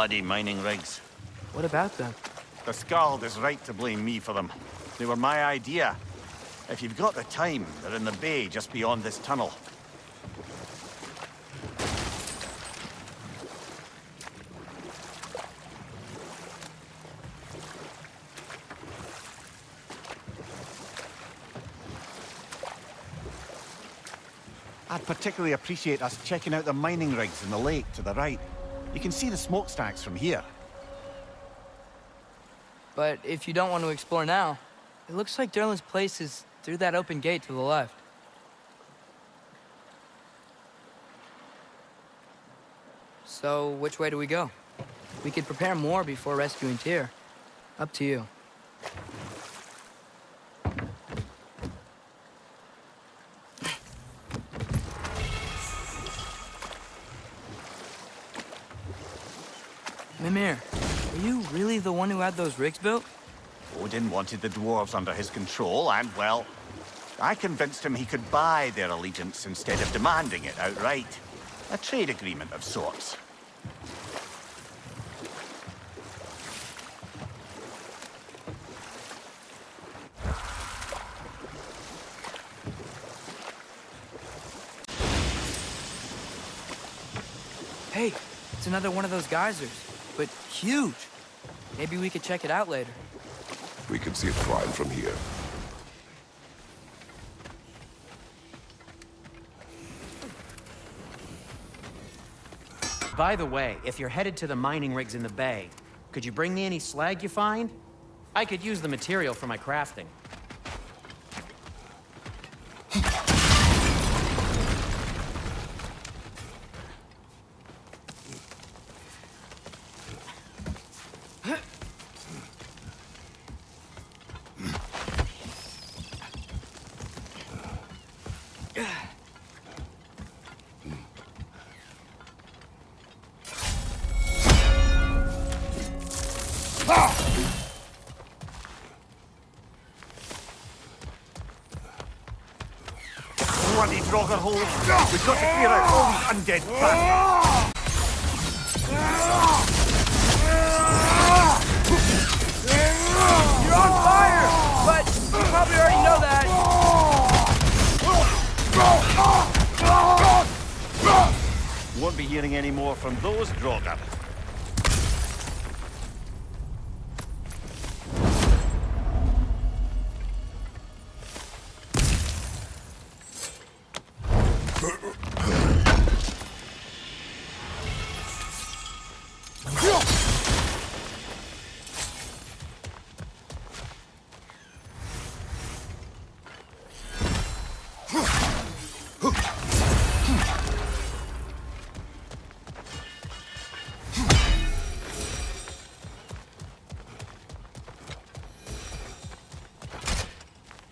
bloody mining rigs. What about them? The Skald is right to blame me for them. They were my idea. If you've got the time, they're in the bay just beyond this tunnel. I'd particularly appreciate us checking out the mining rigs in the lake to the right. You can see the smokestacks from here. But if you don't want to explore now, it looks like Derlin's place is through that open gate to the left. So, which way do we go? We could prepare more before rescuing Tyr. Up to you. Mimir, are you really the one who had those rigs built? Odin wanted the dwarves under his control, and, well, I convinced him he could buy their allegiance instead of demanding it outright. A trade agreement of sorts. Hey, it's another one of those geysers, but huge. Maybe we could check it out later. We can see it fine from here. By the way, if you're headed to the mining rigs in the bay, could you bring me any slag you find? I could use the material for my crafting. Bloody Draugr holes! We've got to clear out all these undead bastards! You're on fire! But you probably already know that. Won't be hearing any more from those Draugr.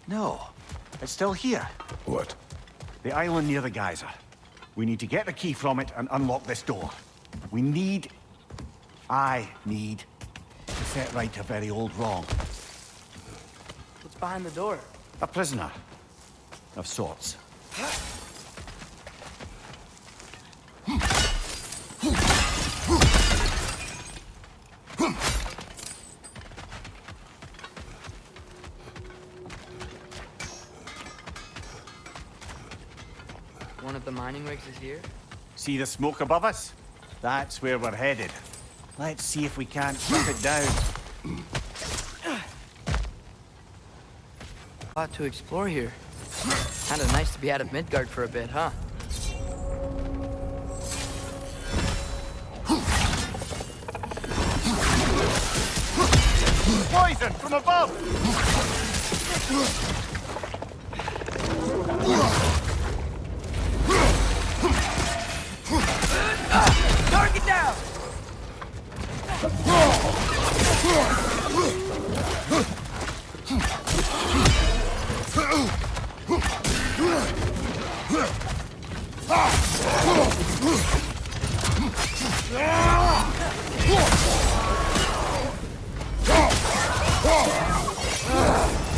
No, it's still here. What? The island near the geyser. We need to get the key from it and unlock this door. I need to set right a very old wrong. What's behind the door? A prisoner of sorts. One of the mining rigs is here? See the smoke above us? That's where we're headed. Let's see if we can't keep it down. A lot to explore here. Kinda nice to be out of Midgard for a bit, huh? Poison from above! Target down!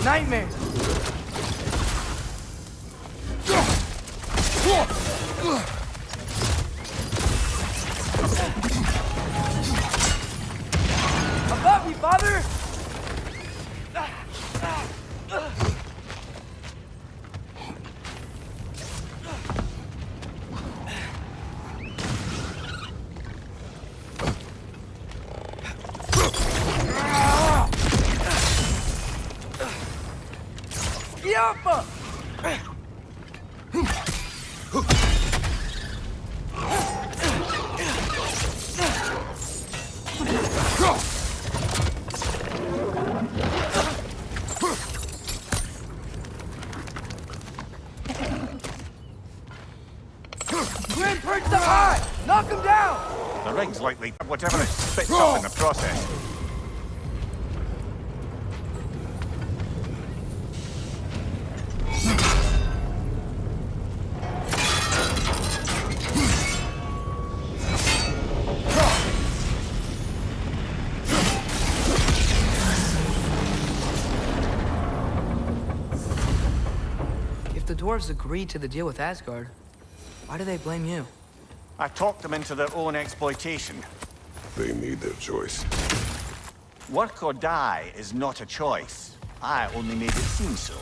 Nightmare! Alpha! Grim perched up high! Knock him down! The rig's likely whatever it spits up in the process. If the dwarves agreed to the deal with Asgard, why do they blame you? I talked them into their own exploitation. They made their choice. Work or die is not a choice. I only made it seem so.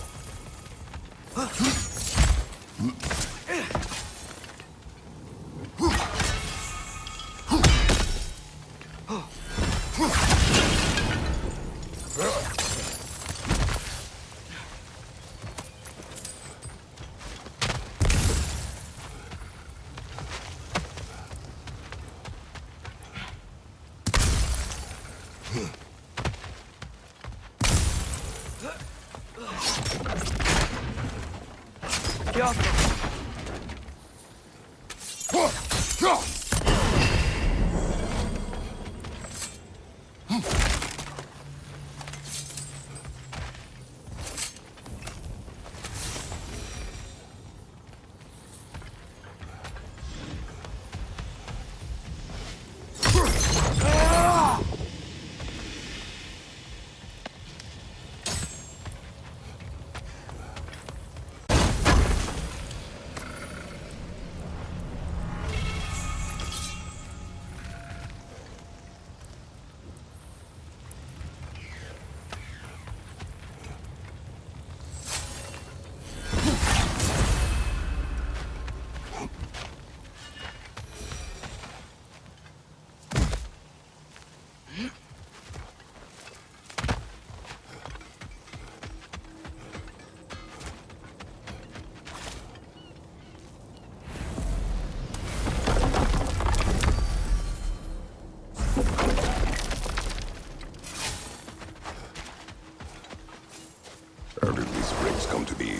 How did these rigs come to be?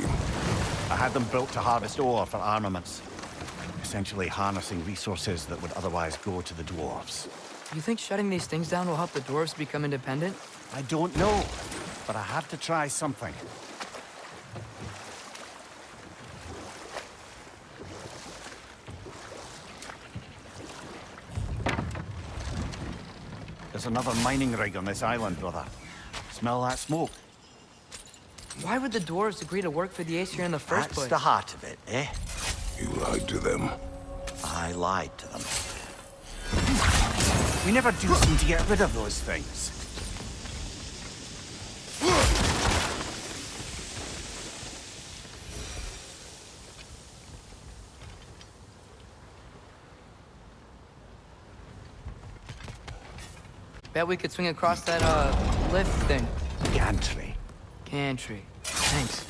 I had them built to harvest ore for armaments. Essentially harnessing resources that would otherwise go to the dwarves. You think shutting these things down will help the dwarves become independent? I don't know, but I have to try something. There's another mining rig on this island, brother. Smell that smoke? Why would the dwarves agree to work for the Aesir in the first That's place? the heart of it, eh? You lied to them. I lied to them. We never do seem to get rid of those things. Bet we could swing across that, lift thing. Gantry. Gantry. Thanks.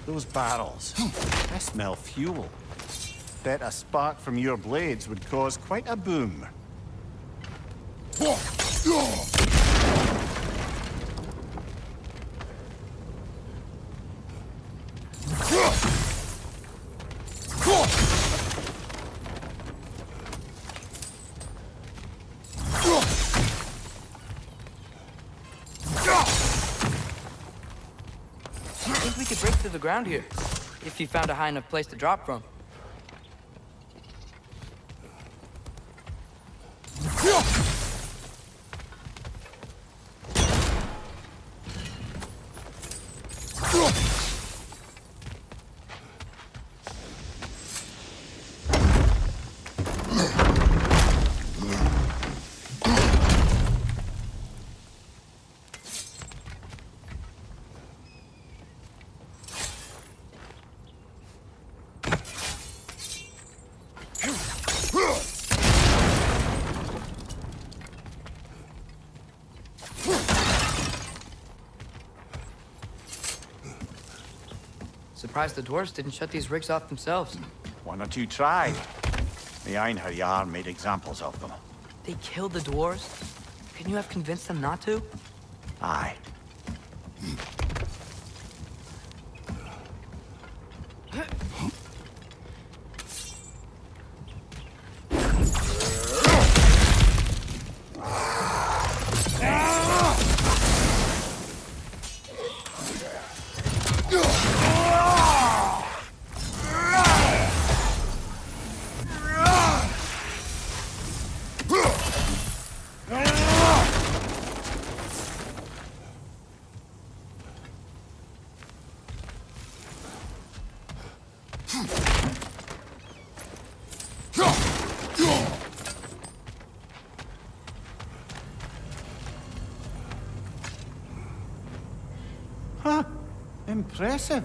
Those barrels. I smell fuel. Bet a spark from your blades would cause quite a boom. I think we could break through the ground here, if you found a high enough place to drop from. surprised the dwarves didn't shut these rigs off themselves. One or two tried. The Einherjar made examples of them. They killed the dwarves? Couldn't you have convinced them not to? Aye. Huh. Impressive.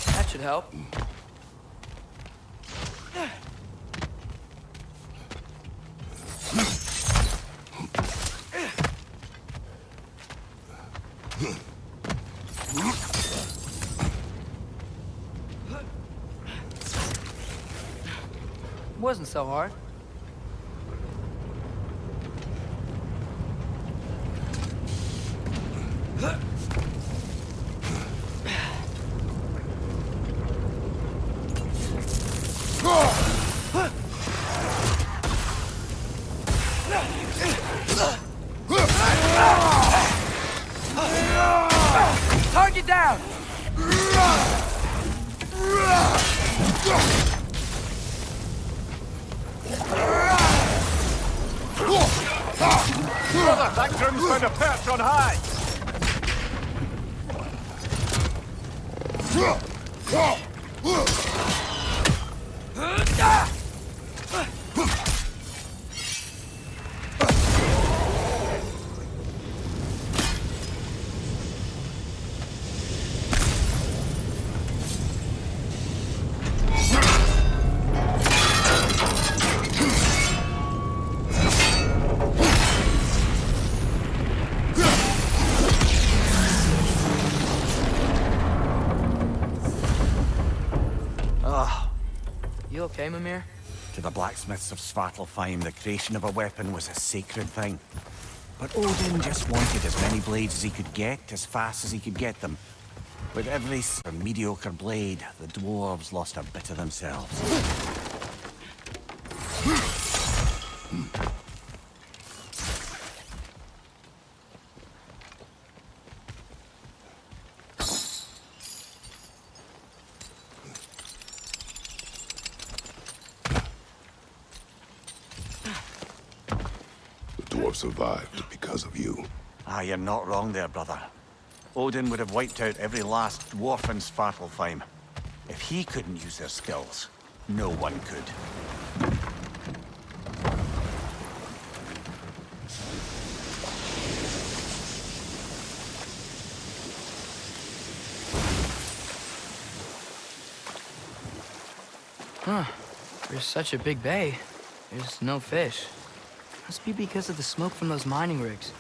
That should help. Wasn't so hard. Target down! Brother, that groom's found a perch on high! You okay, Mimir? To the blacksmiths of Svartalfheim, the creation of a weapon was a sacred thing. But Odin just wanted as many blades as he could get, as fast as he could get them. With every mediocre blade, the dwarves lost a bit of themselves. Survived because of you. Ah, you're not wrong there, brother. Odin would have wiped out every last dwarf in Svartalfheim. If he couldn't use their skills, no one could. Huh. There's such a big bay. There's no fish. Must be because of the smoke from those mining rigs.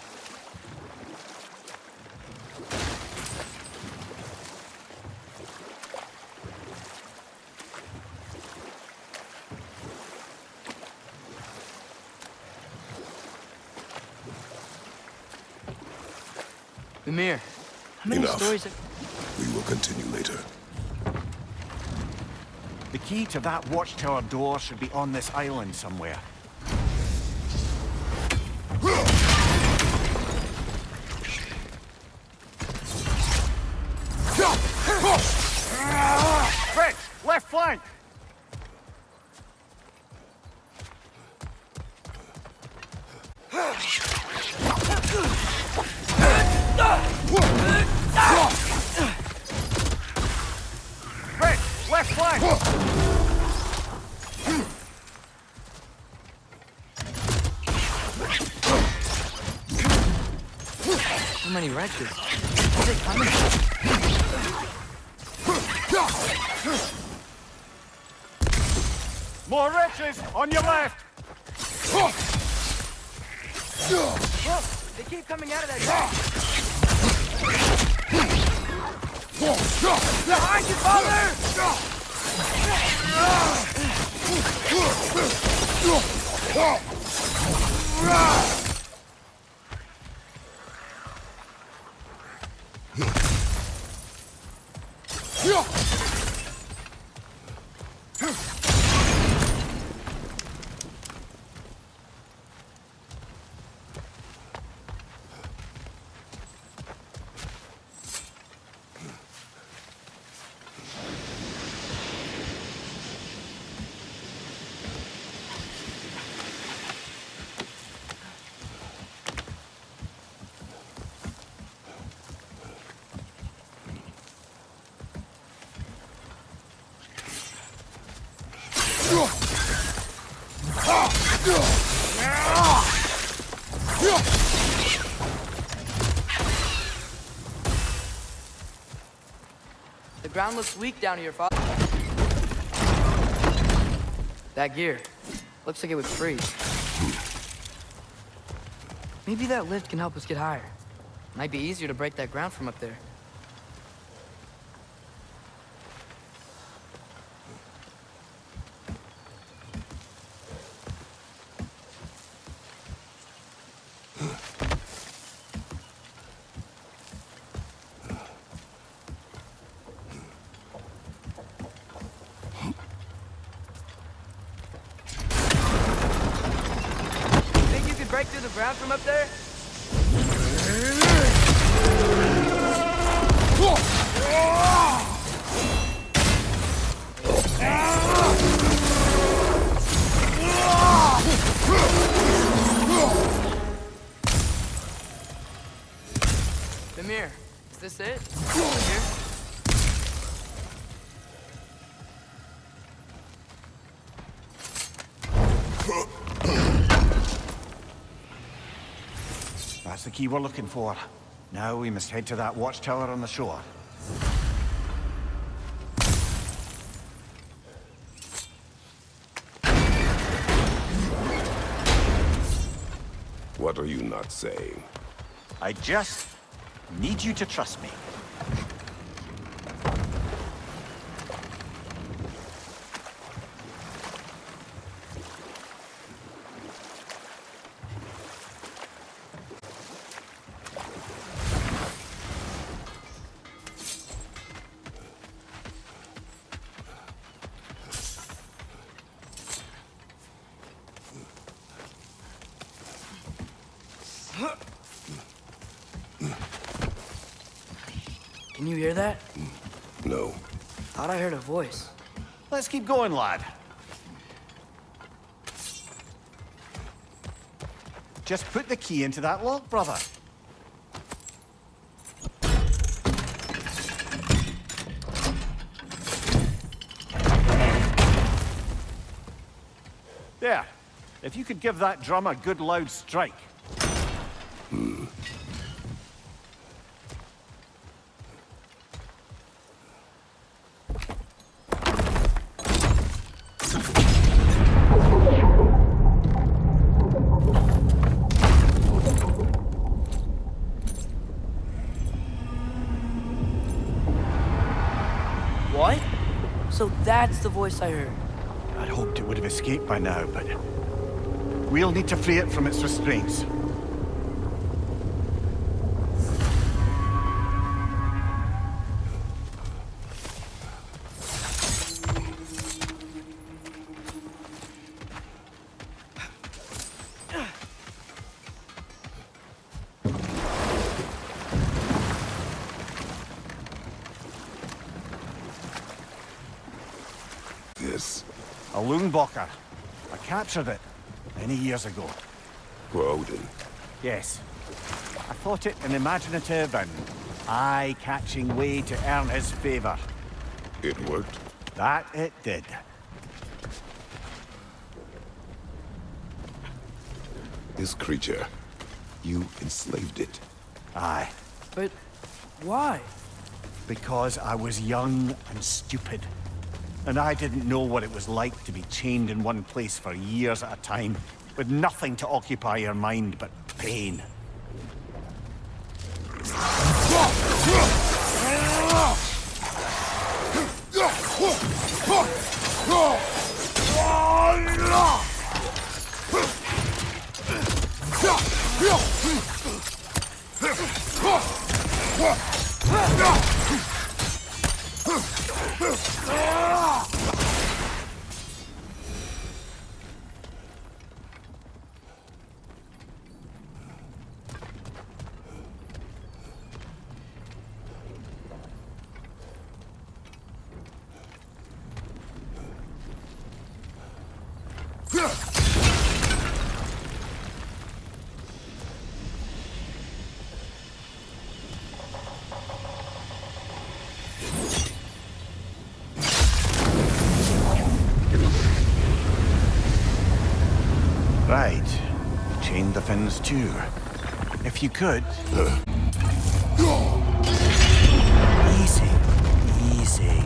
Mimir, how many Enough. stories... We will continue later. The key to that watchtower door should be on this island somewhere. Fred, left flank! Fred, left flank! So many wretches. Where's it coming from? More wretches on your left! Look, they keep coming out of that door. Behind you, father! The ground looks weak down here, father. That gear. Looks like it would freeze. Maybe that lift can help us get higher. Might be easier to break that ground from up there. Break through the ground from up there? here. Is this it? Over here? That's the key we're looking for. Now we must head to that watchtower on the shore. What are you not saying? I just need you to trust me. Can you hear that? No. Thought I heard a voice. Let's keep going, lad. Just put the key into that lock, brother. There. If you could give that drum a good loud strike. What? So that's the voice I heard. I'd hoped it would have escaped by now, but we'll need to free it from its restraints. This. A Loonbocker. I captured it many years ago. For Odin. Yes. I thought it an imaginative and eye-catching way to earn his favor. It worked. That it did. This creature. You enslaved it. Aye. But why? Because I was young and stupid. And I didn't know what it was like to be chained in one place for years at a time, with nothing to occupy your mind but pain. Right. Chain the fins too. If you could. Easy. Easy.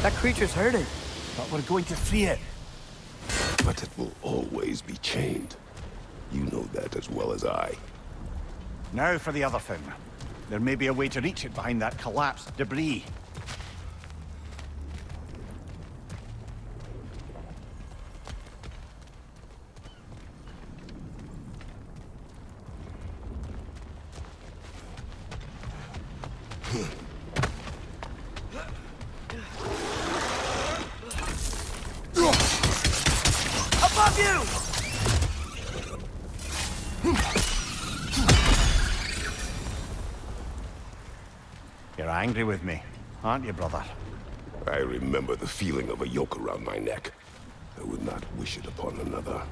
That creature's hurting. But we're going to free it. But it will always be chained. You know that as well as I. Now for the other fin. There may be a way to reach it behind that collapsed debris. Above you! You're angry with me, aren't you, brother? I remember the feeling of a yoke around my neck. I would not wish it upon another.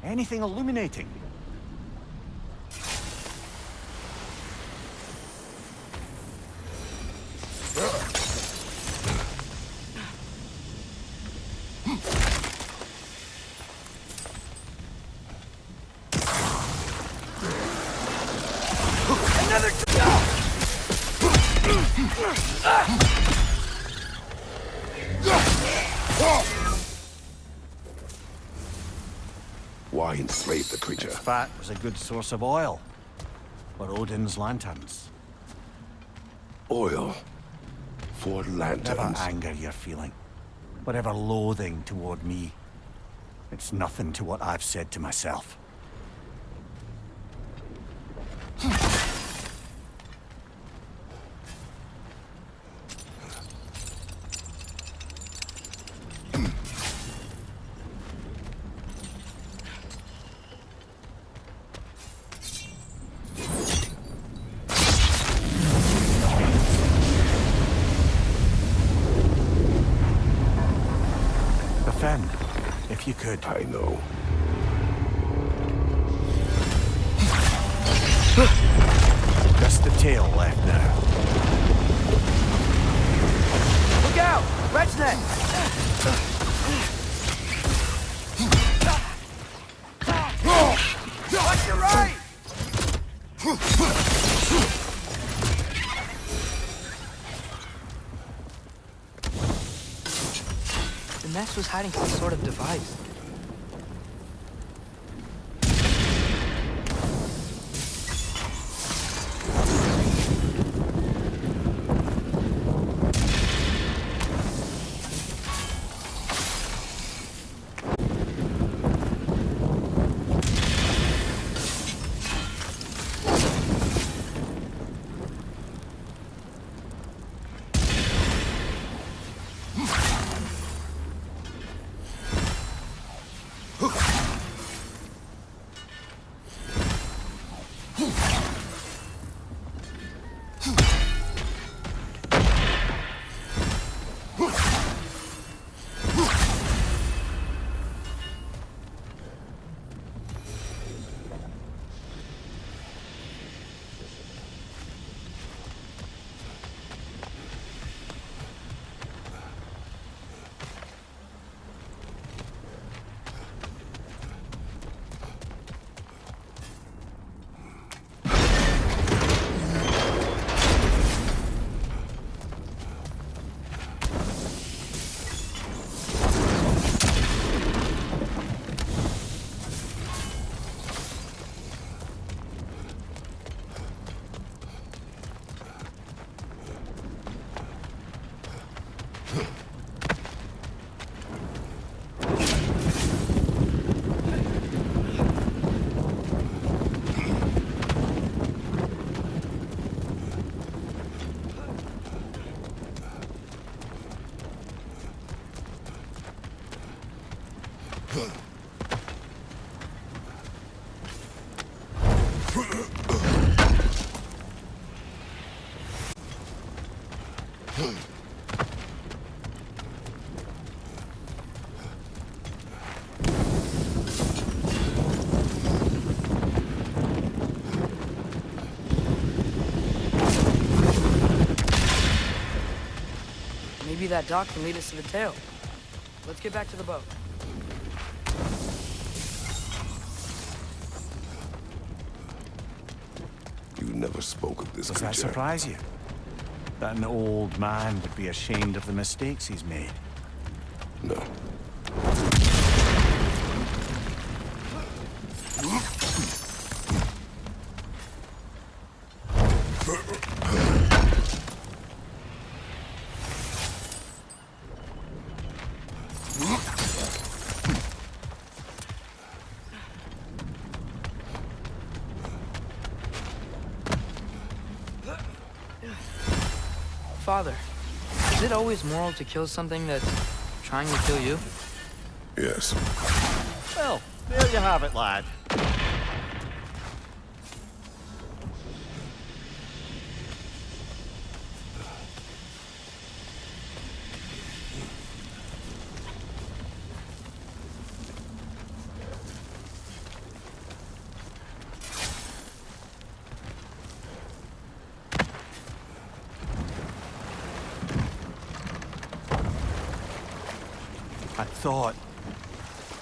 Anything illuminating? Why enslave the creature? Its fat was a good source of oil. For Odin's lanterns. Oil for Whatever lanterns. anger you're feeling, whatever loathing toward me, it's nothing to what I've said to myself. Defend, if you could. I know. Just the tail left now. Look out! Red's neck! Watch your right! The nest was hiding some sort of device. Maybe that dock can lead us to the tail. Let's get back to the boat. You never spoke of this Does creature. that surprise you? That an old man would be ashamed of the mistakes he's made? No. Father, is it always moral to kill something that's trying to kill you? Yes. Well, there you have it, lad.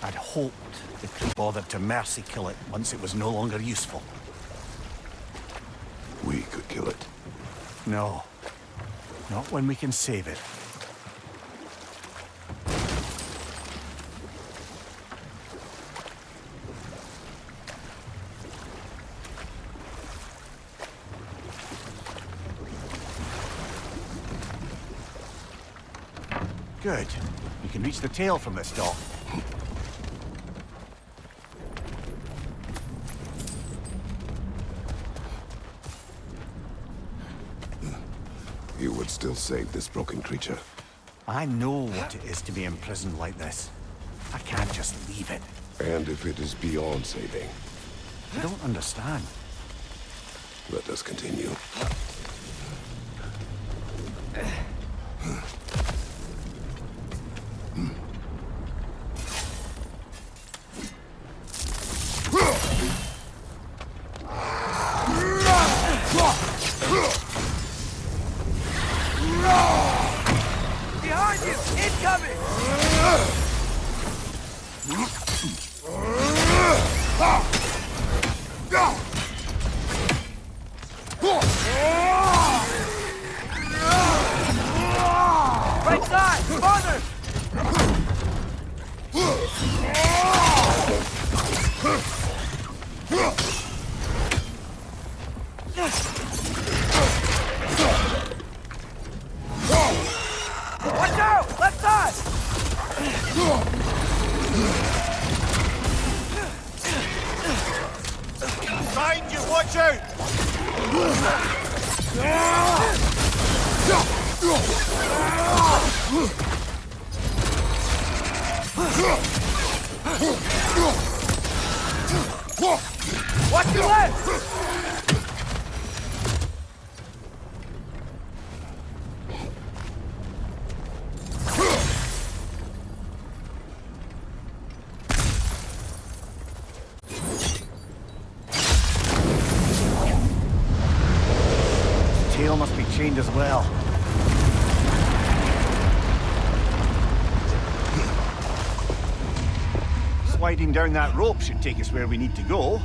I'd hoped the creep bothered to mercy kill it once it was no longer useful. We could kill it. No. Not when we can save it. Good. You can reach the tail from this dock. You would still save this broken creature. I know what it is to be imprisoned like this. I can't just leave it. And if it is beyond saving, I don't understand. let us continue. Behind you! Incoming! Right side! Farther! Watch out! Left side! Behind you! Watch out! Watch your left! Tail must be chained as well. Sliding down that rope should take us where we need to go.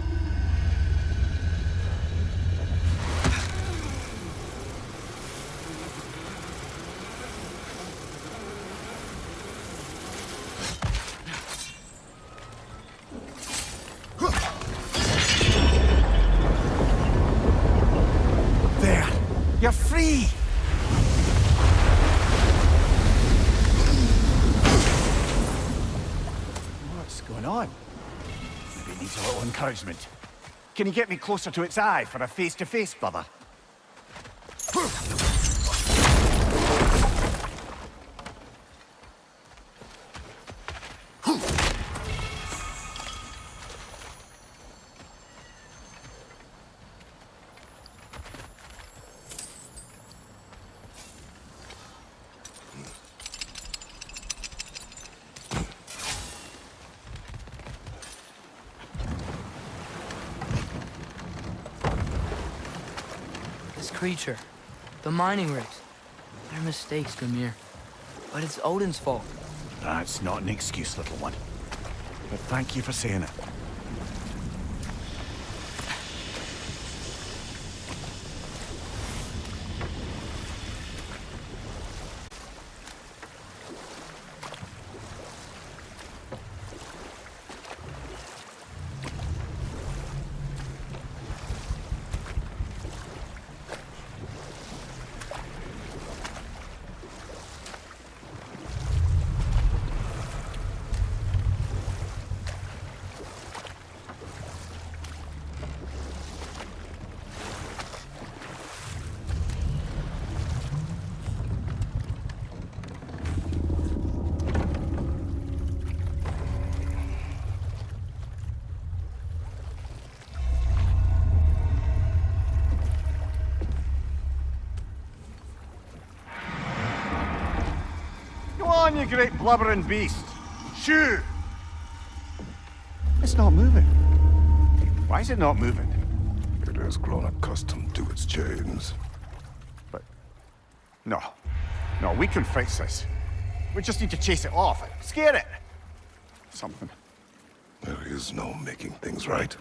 There! You're free! What's going on? Maybe it needs a little encouragement. Can you get me closer to its eye for a face-to-face, brother? This creature, the mining rigs, they're mistakes, Grimir. But it's Odin's fault. That's not an excuse, little one. But thank you for saying it. on, you great blubbering beast! Shoot! It's not moving. Why is it not moving? It has grown accustomed to its chains. But... No. No, we can fix this. We just need to chase it off. Scare it! Something. There is no making things right.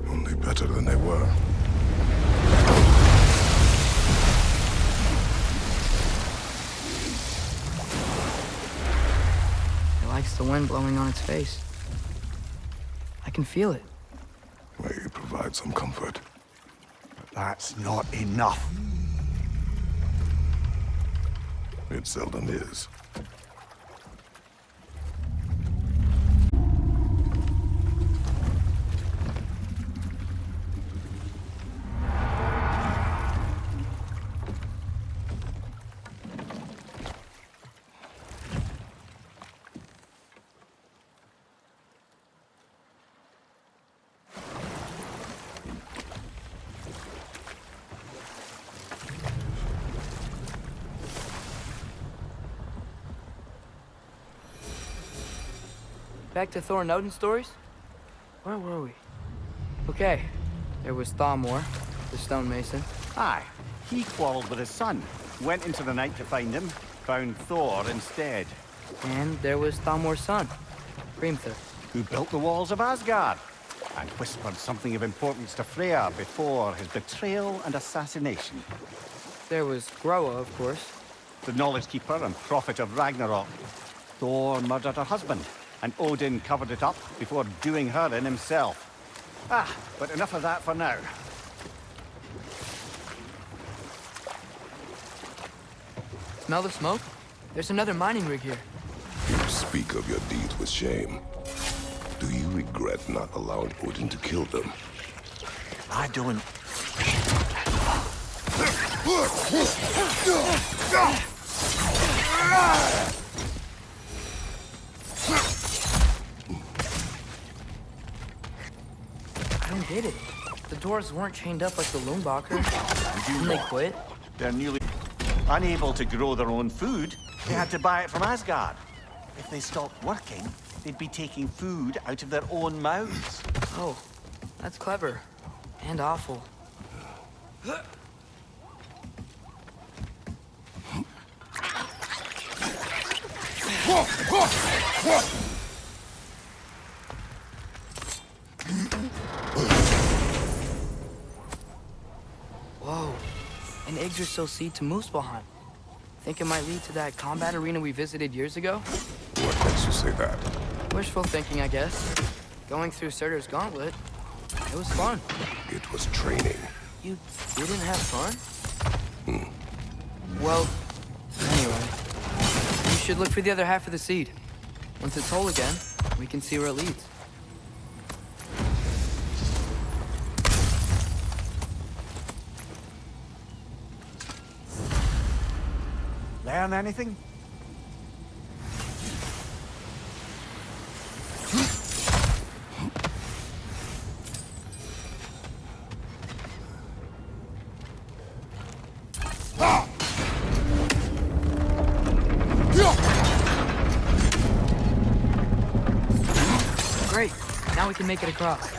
Only better than they were. It likes the wind blowing on its face. I can feel it. May it provide some comfort. But that's not enough. It seldom is. Back to Thor and Odin stories? Where were we? Okay, there was Thamor, the stonemason. Aye. He quarreled with his son. Went into the night to find him. Found Thor instead. And there was Thamor's son, Hrimthur. Who built the walls of Asgard. And whispered something of importance to Freya before his betrayal and assassination. There was Groa, of course. The knowledge keeper and prophet of Ragnarok. Thor murdered her husband, and Odin covered it up before doing her in himself. Ah, but enough of that for now. Smell the smoke? There's another mining rig here. You speak of your deeds with shame. Do you regret not allowing Odin to kill them? I don't... I don't get it. The doors weren't chained up like the Loombacher. do Didn't they not. quit? They're newly... Unable to grow their own food, they had to buy it from Asgard. If they stopped working, they'd be taking food out of their own mouths. Oh, that's clever. And awful. Whoa, an Yggdrasil seed to Muspelheim. Think it might lead to that combat arena we visited years ago? What makes you say that? Wishful thinking, I guess. Going through Surtur's gauntlet, it was fun. It was training. You didn't have fun? Well, anyway. You should look for the other half of the seed. Once it's whole again, we can see where it leads. Learn anything? Great. Now we can make it across.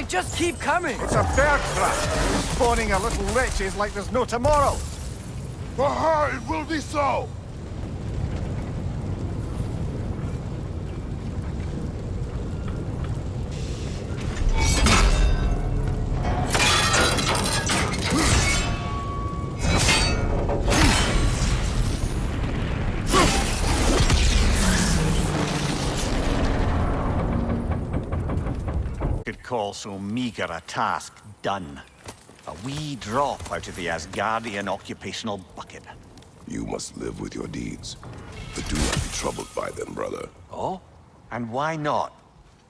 just keep coming! It's a bird trap, spawning a little wretches like there's no tomorrow. For her, it will be so! Could call so meager a task done. A wee drop out of the Asgardian occupational bucket. You must live with your deeds, but do not be troubled by them, brother. Oh? And why not?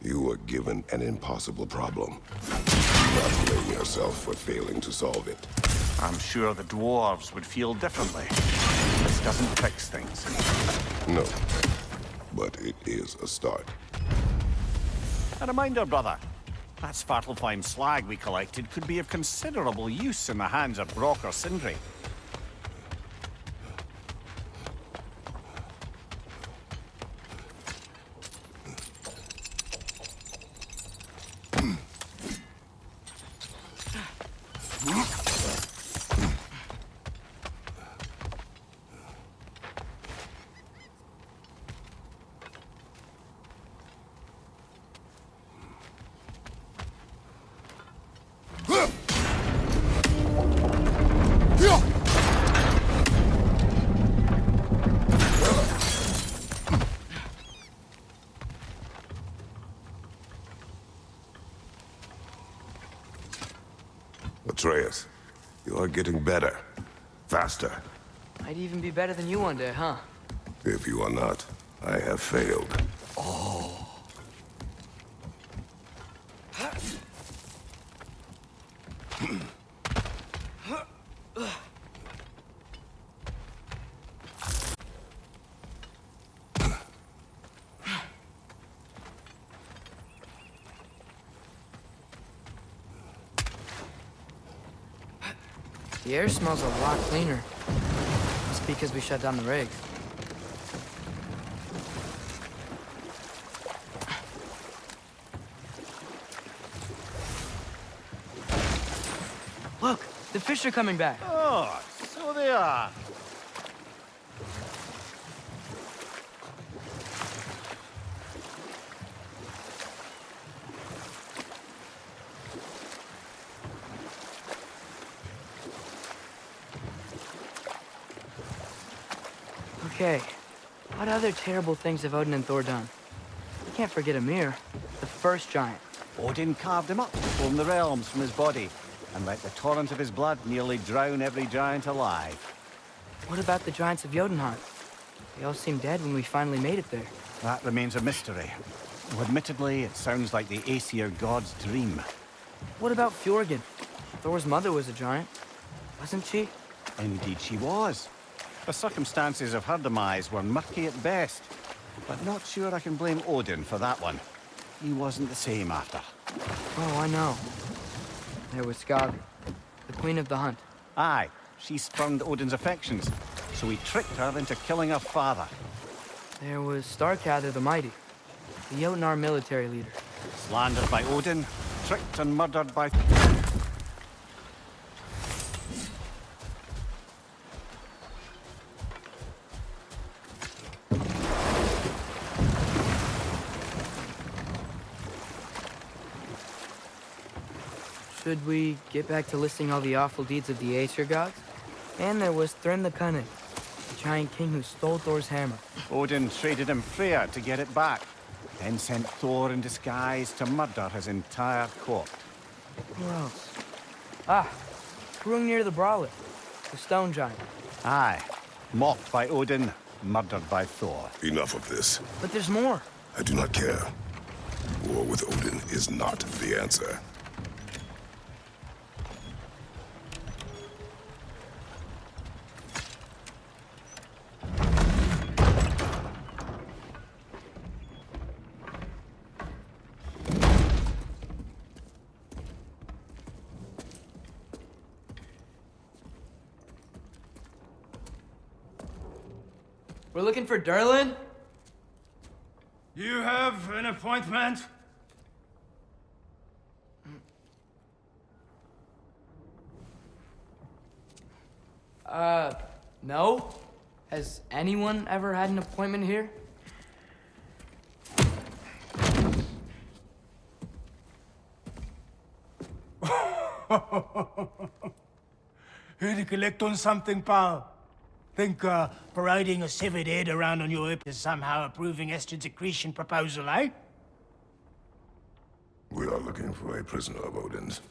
You were given an impossible problem. Do not blame yourself for failing to solve it. I'm sure the dwarves would feel differently. This doesn't fix things. No, but it is a start. A reminder, brother. That Svartalfheim slag we collected could be of considerable use in the hands of Brock or Sindri. Atreus, you are getting better. Faster. Might even be better than you one day, huh? If you are not, I have failed. The air smells a lot cleaner. It's because we shut down the rig. Look, the fish are coming back. Oh, so they are. Okay, what other terrible things have Odin and Thor done? We can't forget Ymir, the first giant. Odin carved him up to form the realms from his body, and let the torrent of his blood nearly drown every giant alive. What about the giants of Jotunheim? They all seemed dead when we finally made it there. That remains a mystery. Though admittedly, it sounds like the Aesir god's dream. What about Fjorgyn? Thor's mother was a giant, wasn't she? Indeed she was. The circumstances of her demise were murky at best, but not sure I can blame Odin for that one. He wasn't the same after. Oh, I know. There was Skadi, the queen of the hunt. Aye, she spurned Odin's affections, so he tricked her into killing her father. There was Starkather the Mighty, the Jotnar military leader. Slandered by Odin, tricked and murdered by... Should we get back to listing all the awful deeds of the Aesir gods? And there was Thrym the Cunning, the giant king who stole Thor's hammer. Odin traded him Freya to get it back, then sent Thor in disguise to murder his entire court. Who else? Ah, Hrungnir the Brawler, the stone giant. Aye, mocked by Odin, murdered by Thor. Enough of this. But there's more. I do not care. War with Odin is not the answer. We're looking for Durlin? You have an appointment? No? Has anyone ever had an appointment here? Here to collect on something, pal? Think, parading a severed head around on your hip is somehow approving Esther's accretion proposal, eh? We are looking for a prisoner of Odin's.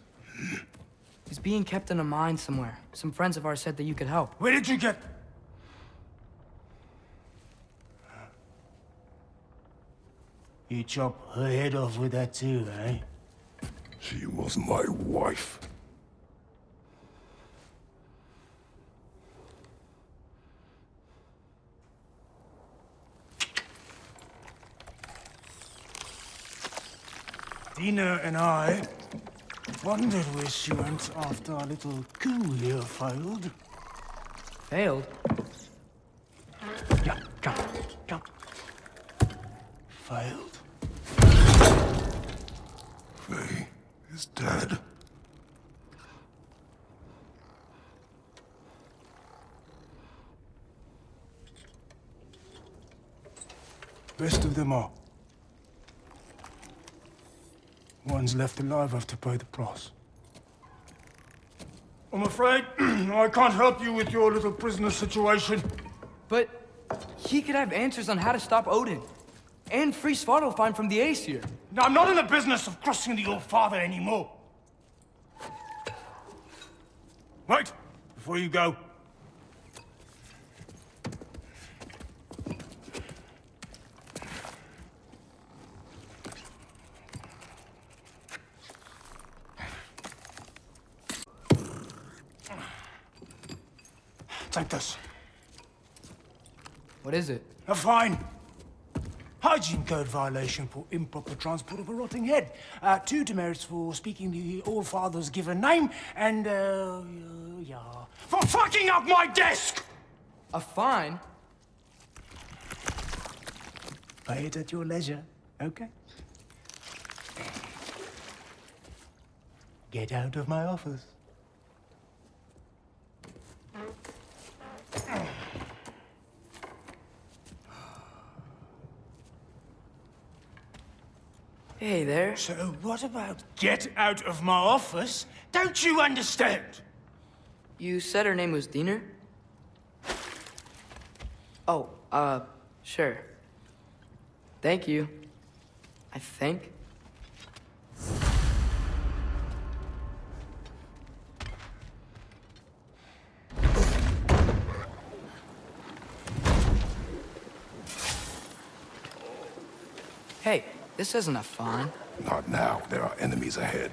He's being kept in a mine somewhere. Some friends of ours said that you could help. Where did you get... You chop her head off with that too, eh? She was my wife. Dina and I wondered where she went after our little coup here failed. Failed? Jump, jump, jump. Failed. Faye is dead. Rest of them are. One's left alive have to pay the price. I'm afraid I can't help you with your little prisoner situation. But he could have answers on how to stop Odin. And free Svartalfheim from the Aesir. Now, I'm not in the business of crossing the old father anymore. Wait, before you go. Take this. What is it? A fine. Hygiene code violation for improper transport of a rotting head. 2 demerits for speaking the All-Father's given name, and, yeah. For fucking up my desk! A fine? Pay it at your leisure, okay? Get out of my office. Hey there. So what about get out of my office? Don't you understand? You said her name was Diener? Oh, sure. Thank you. I think. Hey, this isn't a fine. Not now. There are enemies ahead.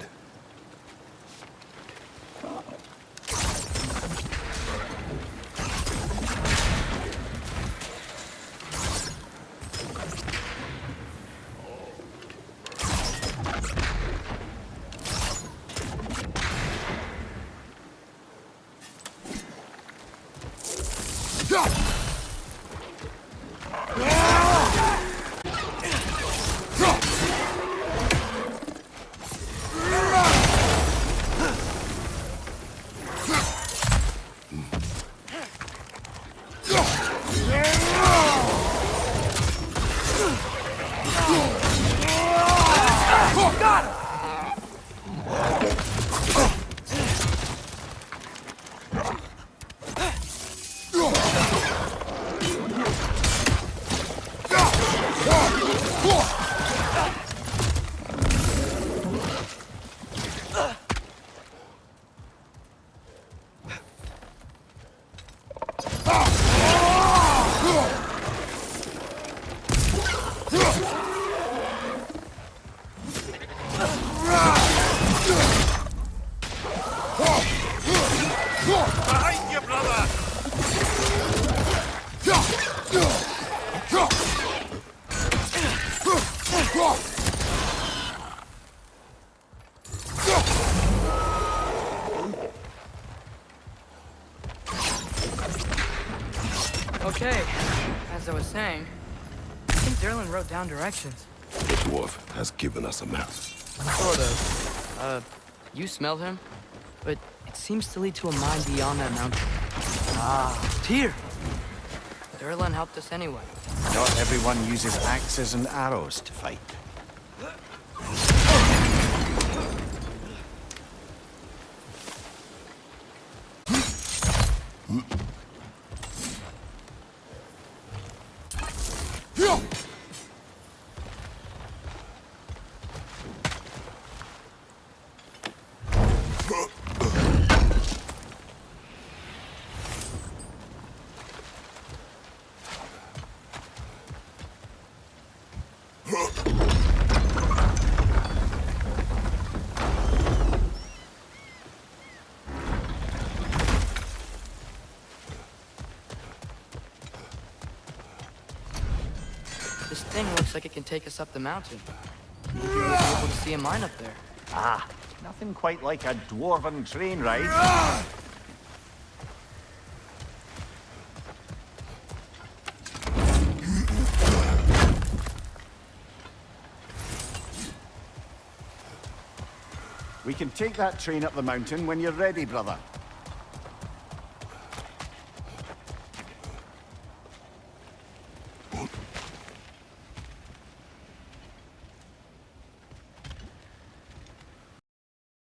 Okay, as I was saying, I think Derlin wrote down directions. The dwarf has given us a map. Sort of. You smell him? But it seems to lead to a mine beyond that mountain. It's here. Durlan helped us anyway. Not everyone uses axes and arrows to fight. This thing looks like it can take us up the mountain. Maybe we'll be able to see a mine up there. Ah, nothing quite like a dwarven train ride. We can take that train up the mountain when you're ready, brother.